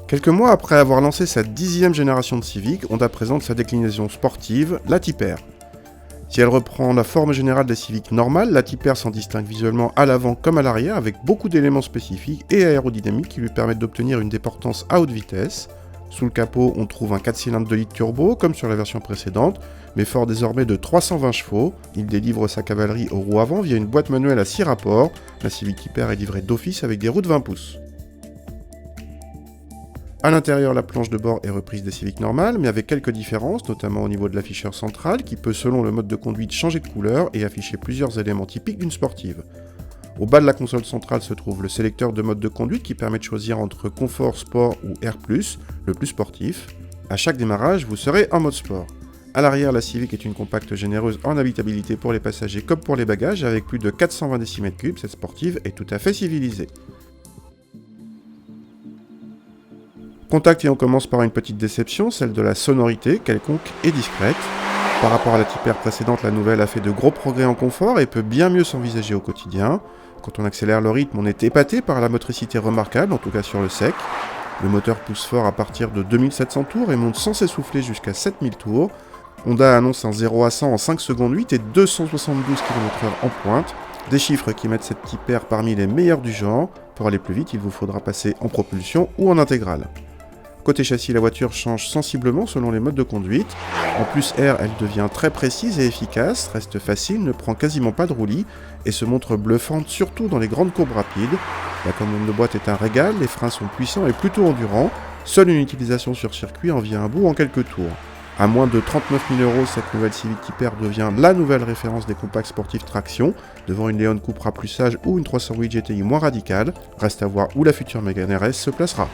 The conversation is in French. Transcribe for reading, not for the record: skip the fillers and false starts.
Quelques mois après avoir lancé sa 10e génération de Civic, Honda présente sa déclinaison sportive, la Type R. Si elle reprend la forme générale des Civic normales, la Type R s'en distingue visuellement à l'avant comme à l'arrière avec beaucoup d'éléments spécifiques et aérodynamiques qui lui permettent d'obtenir une déportance à haute vitesse. Sous le capot, on trouve un 4 cylindres 2 litres turbo comme sur la version précédente, mais fort désormais de 320 chevaux. Il délivre sa cavalerie aux roues avant via une boîte manuelle à 6 rapports. La Civic Type R est livrée d'office avec des roues de 20 pouces. A l'intérieur, la planche de bord est reprise des Civic normales, mais avec quelques différences, notamment au niveau de l'afficheur central, qui peut selon le mode de conduite changer de couleur et afficher plusieurs éléments typiques d'une sportive. Au bas de la console centrale se trouve le sélecteur de mode de conduite qui permet de choisir entre confort, sport ou R+, le plus sportif. À chaque démarrage, vous serez en mode sport. À l'arrière, la Civic est une compacte généreuse en habitabilité pour les passagers comme pour les bagages, avec plus de 420 décimètres cubes, cette sportive est tout à fait civilisée. Contact et on commence par une petite déception, celle de la sonorité, quelconque et discrète. Par rapport à la Type R précédente, la nouvelle a fait de gros progrès en confort et peut bien mieux s'envisager au quotidien. Quand on accélère le rythme, on est épaté par la motricité remarquable, en tout cas sur le sec. Le moteur pousse fort à partir de 2700 tours et monte sans s'essouffler jusqu'à 7000 tours. Honda annonce un 0 à 100 en 5 secondes 8 et 272 km/h en pointe. Des chiffres qui mettent cette Type R parmi les meilleurs du genre. Pour aller plus vite, il vous faudra passer en propulsion ou en intégrale. Côté châssis, la voiture change sensiblement selon les modes de conduite. En plus R, elle devient très précise et efficace, reste facile, ne prend quasiment pas de roulis et se montre bluffante surtout dans les grandes courbes rapides. La commande de boîte est un régal, les freins sont puissants et plutôt endurants. Seule une utilisation sur circuit en vient à bout en quelques tours. À moins de 39 000 €, cette nouvelle Civic Type R devient la nouvelle référence des compacts sportifs traction, devant une Leon Cupra plus sage ou une 308 GTI moins radicale. Reste à voir où la future Mégane RS se placera.